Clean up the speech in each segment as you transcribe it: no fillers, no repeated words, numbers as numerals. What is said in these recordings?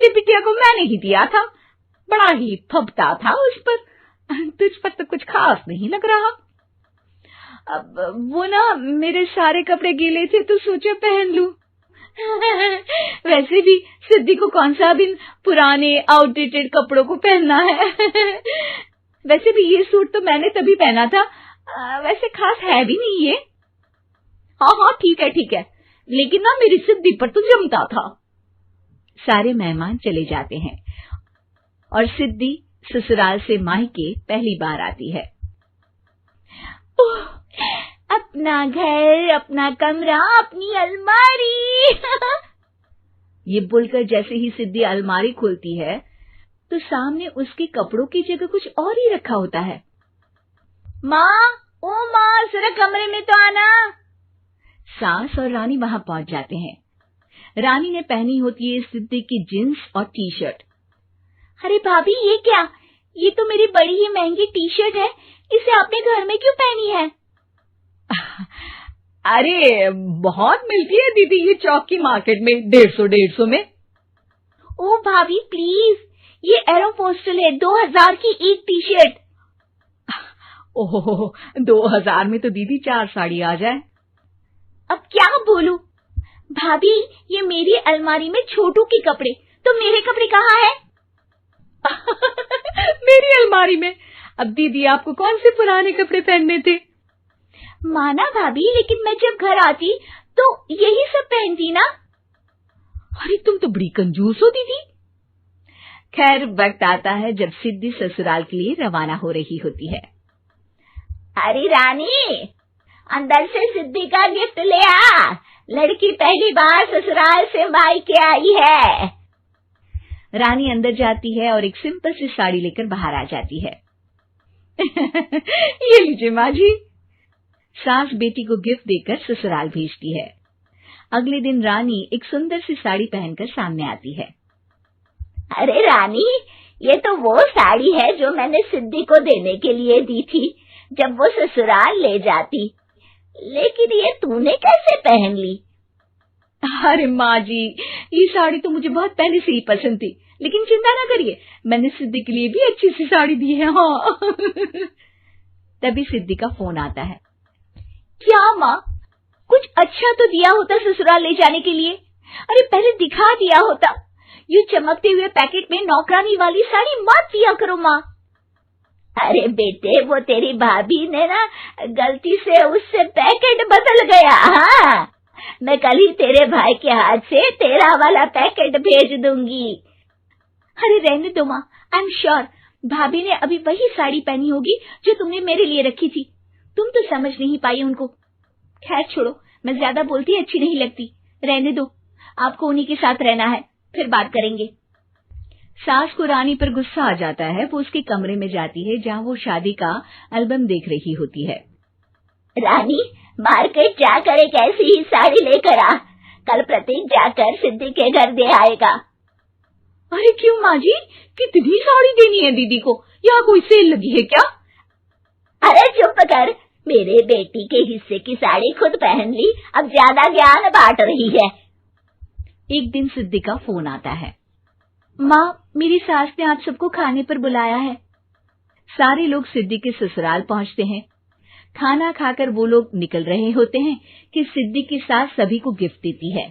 सिद्धि बिटिया को मैंने ही दिया था, बड़ा ही फबता था उस पर। तुझ पर तो कुछ खास नहीं लग रहा। अब वो ना मेरे सारे कपड़े गीले थे तो सोचा पहन लूं। वैसे भी सिद्धि को कौन सा भी पुराने आउटडेटेड कपड़ों को पहनना है। वैसे भी ये सूट तो मैंने तभी पहना था, वैसे खास है भी नहीं ये। हाँ ठीक है, लेकिन ना मेरी सिद्धि पर तो जमता था। सारे मेहमान चले जाते हैं और सिद्धि ससुराल से मायके पहली बार आती है। अपना घर, अपना कमरा, अपनी अलमारी। ये बोलकर जैसे ही सिद्धि अलमारी खोलती है तो सामने उसके कपड़ों की जगह कुछ और ही रखा होता है। माँ, जरा कमरे में तो आना। सास और रानी वहां पहुंच जाते हैं। रानी ने पहनी होती है सिद्धि की जींस और टी शर्ट। अरे भाभी, ये क्या? ये तो मेरी बड़ी ही महंगी टी शर्ट है, इसे आपने घर में क्यों पहनी है? अरे बहुत मिलती है दीदी ये चौक की मार्केट में, 150 में। ओ भाभी प्लीज, ये एरोपोस्टल है, 2000 की एक टी शर्ट। ओह 2000 में तो दीदी 4 साड़ी आ जाए। अब क्या बोलूं भाभी, ये मेरी अलमारी में छोटू के कपड़े, तो मेरे कपड़े कहाँ है? मेरी अलमारी में। अब दीदी आपको कौन से पुराने कपड़े पहनने थे? माना भाभी, लेकिन मैं जब घर आती तो यही सब पहनती ना। अरे तुम तो बड़ी कंजूस हो दीदी। खैर वक्त आता है जब सिद्धि ससुराल के लिए रवाना हो रही होती है। अरे रानी, अंदर से सिद्धि का गिफ्ट ले आ, लड़की पहली बार ससुराल से मायके आई है। रानी अंदर जाती है और एक सिंपल सी साड़ी लेकर बाहर आ जाती है। ये लीजिए माँ जी। सास बेटी को गिफ्ट देकर ससुराल भेजती है। अगले दिन रानी एक सुंदर सी साड़ी पहनकर सामने आती है। अरे रानी, ये तो वो साड़ी है जो मैंने सिद्धि को देने के लिए दी थी जब वो ससुराल ले जाती, लेकिन ये तूने कैसे पहन ली? अरे माँ जी, ये साड़ी तो मुझे बहुत पहले से ही पसंद थी, लेकिन चिंता ना करिए, मैंने सिद्धि के लिए भी अच्छी सी साड़ी दी है। हाँ। तभी सिद्धि का फोन आता है। क्या माँ, कुछ अच्छा तो दिया होता ससुराल ले जाने के लिए। अरे पहले दिखा दिया होता। ये चमकते हुए पैकेट में नौकरानी वाली साड़ी मत दिया करो माँ। अरे बेटे, वो तेरी भाभी ने ना गलती से उससे पैकेट बदल गया। हाँ, मैं कल ही तेरे भाई के हाथ से तेरा वाला पैकेट भेज दूंगी। अरे रहने दो माँ, आई एम श्योर भाभी ने अभी वही साड़ी पहनी होगी जो तुमने मेरे लिए रखी थी। तुम तो समझ नहीं पाई उनको। खैर छोड़ो, मैं ज्यादा बोलती अच्छी नहीं लगती, रहने दो, आपको उन्हीं के साथ रहना है, फिर बात करेंगे। सास को रानी पर गुस्सा आ जाता है। वो उसके कमरे में जाती है जहाँ वो शादी का एल्बम देख रही होती है। रानी, मार्केट जाकर एक ऐसी ही साड़ी लेकर आ, कल प्रतीक जाकर सिद्धि के घर दे आएगा। अरे क्यों माँ जी, कितनी साड़ी देनी है दीदी को? यहाँ कोई सेल लगी है क्या? अरे चुप कर, मेरे बेटी के हिस्से की साड़ी खुद पहन ली, अब ज्यादा ज्ञान बांट रही है। एक दिन सिद्धि का फोन आता है। माँ, मेरी सास ने आप सबको खाने पर बुलाया है। सारे लोग सिद्धि के ससुराल पहुँचते हैं। खाना खाकर वो लोग निकल रहे होते हैं कि सिद्धि की सास सभी को गिफ्ट देती है।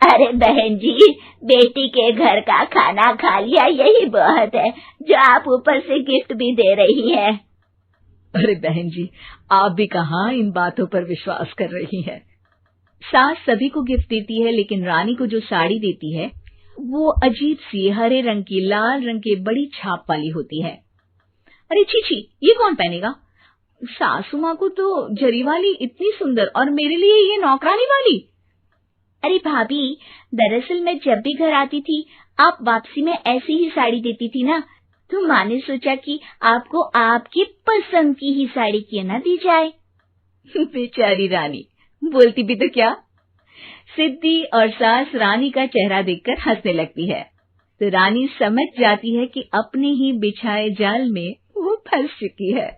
अरे बहन जी, बेटी के घर का खाना खा लिया, यही बहुत है जो आप ऊपर से गिफ्ट भी दे रही है। अरे बहन जी, आप भी कहाँ इन बातों पर विश्वास कर रही हैं। सास सभी को गिफ्ट देती है, लेकिन रानी को जो साड़ी देती है वो अजीब सी हरे रंग की लाल रंग की बड़ी छाप वाली होती है। अरे छी, ये कौन पहनेगा? सासू माँ को तो जरी वाली इतनी सुंदर, और मेरे लिए ये नौकरानी वाली। अरे भाभी, दरअसल मैं जब भी घर आती थी आप वापसी में ऐसी ही साड़ी देती थी ना, तो माँ ने सोचा कि आपको आपकी पसंद की ही साड़ी क्यों न दी जाए। बेचारी रानी, बोलती भी तो क्या। सिद्धि और सास रानी का चेहरा देखकर हंसने लगती है, तो रानी समझ जाती है कि अपने ही बिछाए जाल में वो फंस चुकी है।